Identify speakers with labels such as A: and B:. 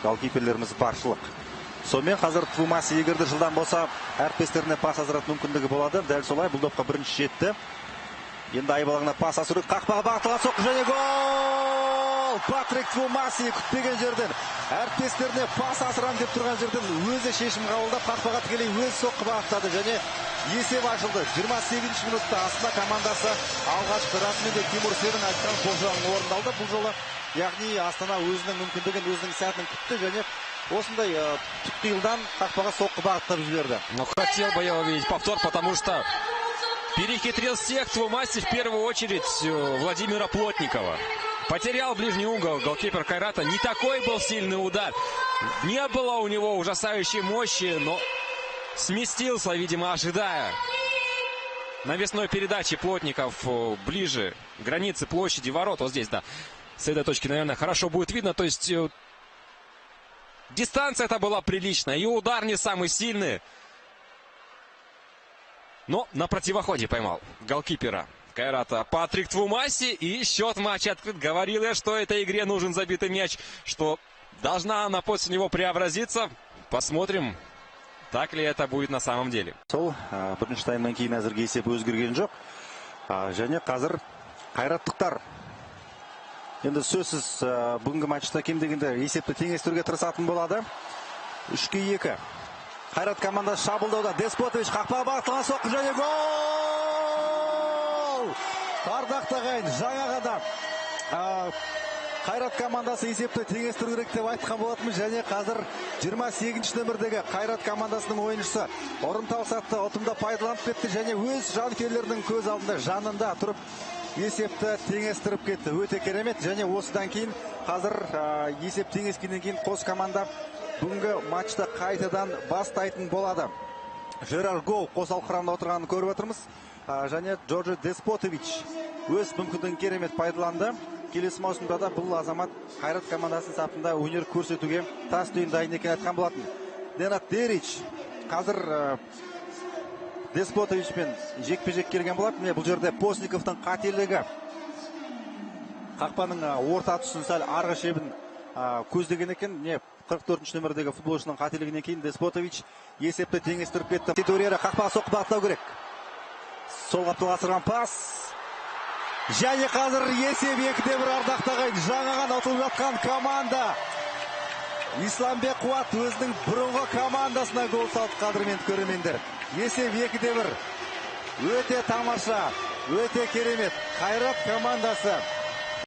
A: голкиперлерimiz баршылық. Сонымен қазір Твумаси егерде жылдан болса әріптестеріне пас асыратын мүмкіндігі болады. Дәл солай бұл допқа бірінші жетті. Енді айбалаңына пас асыру, қақпаға бағытталған соққы және гол! Патрик Твумаси күтпеген жерден әріптестеріне пас асырам деп тұрған жерден өзі шешім қабылдап қақпаға тікелей өз соққы бағыттады және есеп ашылды. 28 минутта астана командасы алғашқы расымен де Тимур Серін айтқан болжамын орындалды. Бұл жолы яғни Астана өзінің мүмкіндігін, өзінің сәтін күтті және осындай тұтқиылдан қақпаға соққы бағыттап жіберді.
B: Но хотел бы я увидеть повтор, потому что перехитрил всех Твумаси, в первую очередь Владимира Плотникова. Потерял ближний угол голкипер Кайрата. Не такой был сильный удар. Не было у него ужасающей мощи, но сместился, видимо, ожидая навесной передачи Плотников ближе к границе площади ворот. Вот здесь, да, с этой точки, наверное, хорошо будет видно. То есть дистанция это была приличная. И удар не самый сильный. Но на противоходе поймал голкипера Кайрата Патрик Твумаси. И счет матча открыт. Говорил я, что этой игре нужен забитый мяч. Что должна она после него преобразиться. Посмотрим, так ли это будет на самом деле.
A: Сол бірінші таймнан кейін әзірге есеп өзгерген жоқ. Және қазір қайраттықтар енді сөзсіз бүгінгі матчта кем дегенде есепті теңестіруге тырысатын болады. 3-2. Қайрат командасы шабуылдауда. Деспотович қақпаға бағытталған соққы және гол! Ардақты ағайын, жаңа ғана Қайрат командасы есепті теңестіру керек деп айтқан болатынбыз және қазір 28 нөмірдегі Қайрат командасының ойыншысы ұрымтал сәтті ұтымда пайдаланып кетті және өз жанкүйерлерінің көз алдында жанында тұрып есепті теңестіріп кетті. Өте керемет және осыдан кейін қазір есеп теңескеннен кейін қос команда бүгінгі матчта қайтадан бастайтын болады. Жерар Гоу қосал құрамда отырғанын көріп отырмыз. Және Джорджи Деспотович өз мүмкіндігін керемет пайдаланды. Келесі маусымда да бұл азамат Қайрат командасының сапында өнер көрсетуге тас түйін дайын екенін айтқан болатын. Денат Дерич қазір Деспотовичпен жекпе-жек келген болады. Бұл жерде Постниковтың қателігі қақпаның орта тұсын сәл арғы шебін көздеген екен. 44 нөмірдегі футболшының қателігінен кейін Деспотович есепті теңестіріп кетті. Титурера қақпаға соққы бағыттау керек. Сол қаптыға асырған пас. Және қазір есеп 2-1 ардақты ағайын. Жаңа ғана ұтылып жатқан команда Исламбек Қуат өзінің бұрынғы командасына гол салды. Қадірменді көрермендер. Есеп 2-1. Өте тамаша, өте керемет. Қайрат командасы